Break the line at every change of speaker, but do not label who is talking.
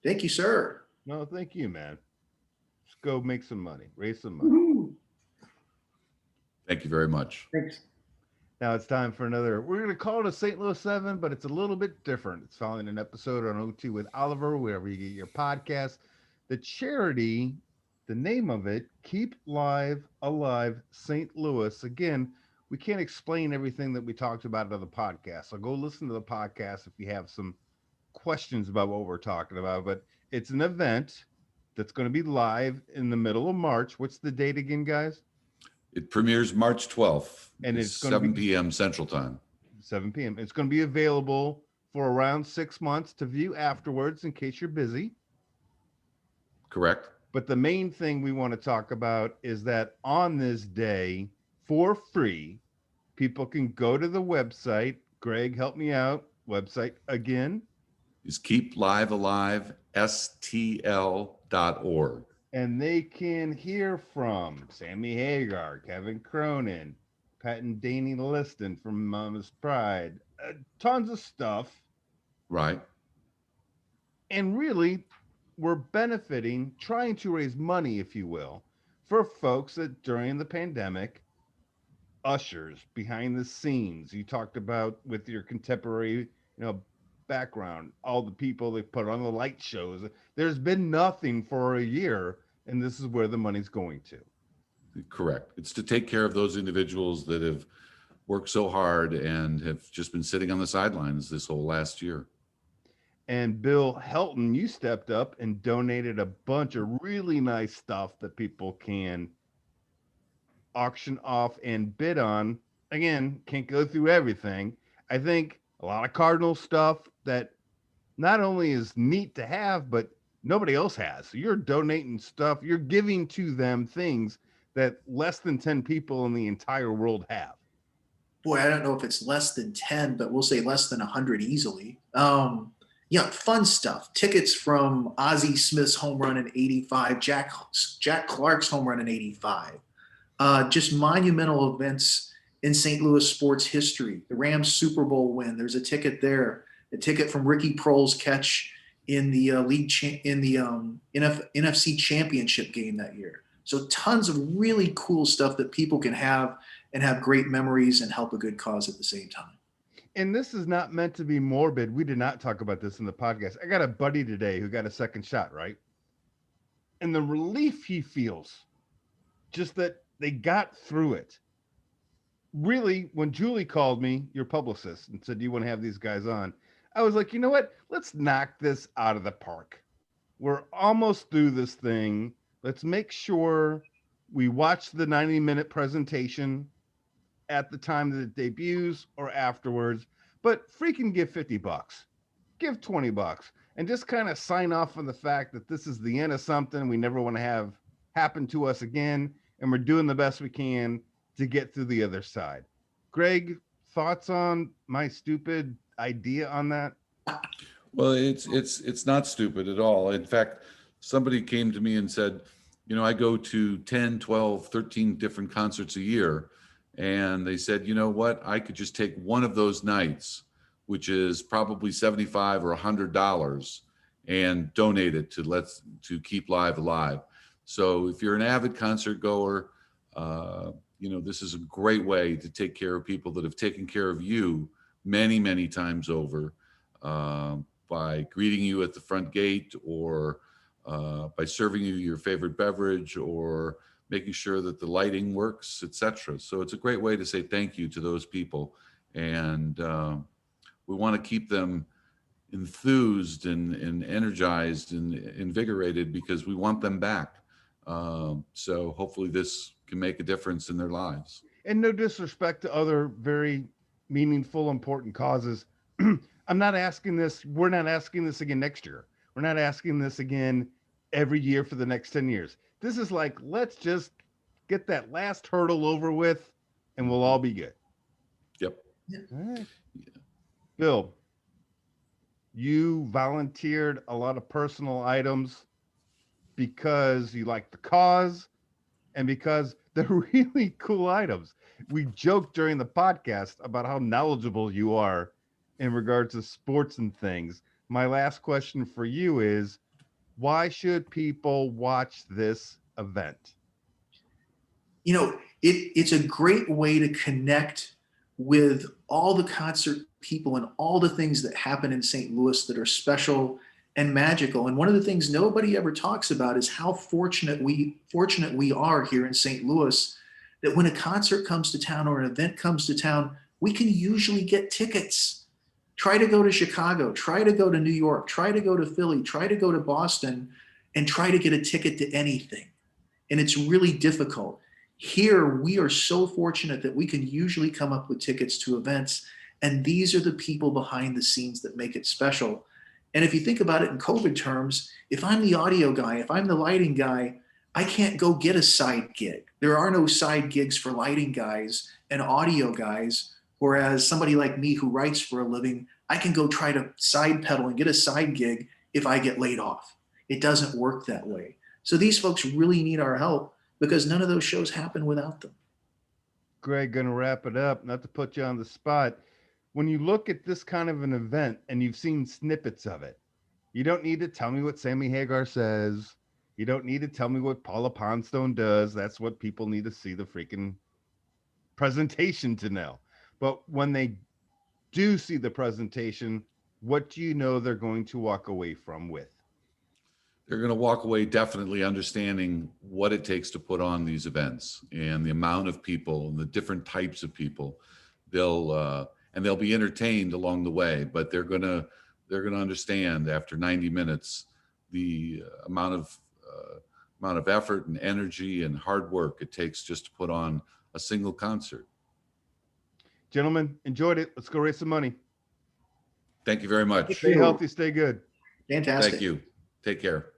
Thank you, sir.
No, thank you, man. Let's go make some money, raise some money.
Woo-hoo.
Thank you very much.
Thanks.
Now it's time for another. We're going to call it a StLlive7, but it's a little bit different. It's following an episode on O2 with Oliver, wherever you get your podcast. The charity, the name of it, Keep Live Alive St. Louis. Again, we can't explain everything that we talked about on the podcast. So go listen to the podcast if you have some questions about what we're talking about. But it's an event that's going to be live in the middle of March. What's the date again, guys?
It premieres March 12th,
And
it's
it's going to
7
be
p.m. Central Time.
7 p.m. It's going to be available for around 6 months to view afterwards in case you're busy.
Correct?
But the main thing we want to talk about is that on this day, for free, people can go to the website. Greg, help me out. Website again.
Is Keep Live Alive, STL.org.
And they can hear from Sammy Hagar, Kevin Cronin, Pat and Danny Liston from Mama's Pride, tons of stuff.
Right.
And really, we're benefiting, trying to raise money, if you will, for folks that during the pandemic, ushers behind the scenes. You talked about with your contemporary, background, all the people they put on the light shows. There's been nothing for a year, and this is where the money's going to.
Correct. It's to take care of those individuals that have worked so hard and have just been sitting on the sidelines this whole last year.
And Bill Helton, you stepped up and donated a bunch of really nice stuff that people can auction off and bid on. Again, can't go through everything. I think a lot of Cardinal stuff that not only is neat to have, but nobody else has. So you're donating stuff, you're giving to them things that less than 10 people in the entire world have.
Boy, I don't know if it's less than 10, but we'll say less than 100 easily. Fun stuff. Tickets from Ozzie Smith's home run in '85, Jack Clark's home run in '85. Just monumental events in St. Louis sports history. The Rams Super Bowl win. There's a ticket there. A ticket from Ricky Proehl's catch in the NFC Championship game that year. So tons of really cool stuff that people can have and have great memories and help a good cause at the same time.
And this is not meant to be morbid. We did not talk about this in the podcast. I got a buddy today who got a second shot, right? And the relief he feels, just that they got through it. Really, when Julie called me, your publicist, and said, "Do you want to have these guys on?" I was like, you know what? Let's knock this out of the park. We're almost through this thing. Let's make sure we watch the 90-minute presentation at the time that it debuts or afterwards, but freaking give $50, give $20, and just kind of sign off on the fact that this is the end of something we never want to have happen to us again, and we're doing the best we can to get through the other side. Greg, thoughts on my stupid idea on that?
Well, it's not stupid at all. In fact, somebody came to me and said, I go to 10, 12, 13 different concerts a year. And they said, you know what, I could just take one of those nights, which is probably $75 or $100, and donate it to Keep Live Alive. So if you're an avid concert goer, this is a great way to take care of people that have taken care of you many, many times over, by greeting you at the front gate, or by serving you your favorite beverage, or making sure that the lighting works, etc. So it's a great way to say thank you to those people. And we want to keep them enthused and energized and invigorated, because we want them back. So hopefully this can make a difference in their lives.
And no disrespect to other very meaningful, important causes. I'm not asking this. We're not asking this again next year. We're not asking this again every year for the next 10 years. This is like, let's just get that last hurdle over with, and we'll all be good.
Yep.
All right. Bill, you volunteered a lot of personal items because you like the cause and because they're really cool items. We joked during the podcast about how knowledgeable you are in regards to sports and things. My last question for you is, Why should people watch this event?
You know, it's a great way to connect with all the concert people and all the things that happen in St. Louis that are special and magical. And one of the things nobody ever talks about is how fortunate we are here in St. Louis, that when a concert comes to town or an event comes to town, we can usually get tickets. Try to go to Chicago, try to go to New York, try to go to Philly, try to go to Boston, and try to get a ticket to anything. And it's really difficult. Here, we are so fortunate that we can usually come up with tickets to events, and these are the people behind the scenes that make it special. And if you think about it in COVID terms, if I'm the audio guy, if I'm the lighting guy, I can't go get a side gig. There are no side gigs for lighting guys and audio guys. Whereas somebody like me who writes for a living, I can go try to side pedal and get a side gig if I get laid off. It doesn't work that way. So these folks really need our help because none of those shows happen without them.
Greg, gonna wrap it up, not to put you on the spot. When you look at this kind of an event and you've seen snippets of it, you don't need to tell me what Sammy Hagar says. You don't need to tell me what Paula Poundstone does. That's what people need to see the freaking presentation to know. But when they do see the presentation, what do you know they're going to walk away from with?
They're going to walk away definitely understanding what it takes to put on these events and the amount of people and the different types of people. They'll be entertained along the way, but they're going to understand after 90 minutes the amount of effort and energy and hard work it takes just to put on a single concert.
Gentlemen, enjoyed it. Let's go raise some money.
Thank you very much.
Stay healthy, stay good.
Fantastic.
Thank you. Take care.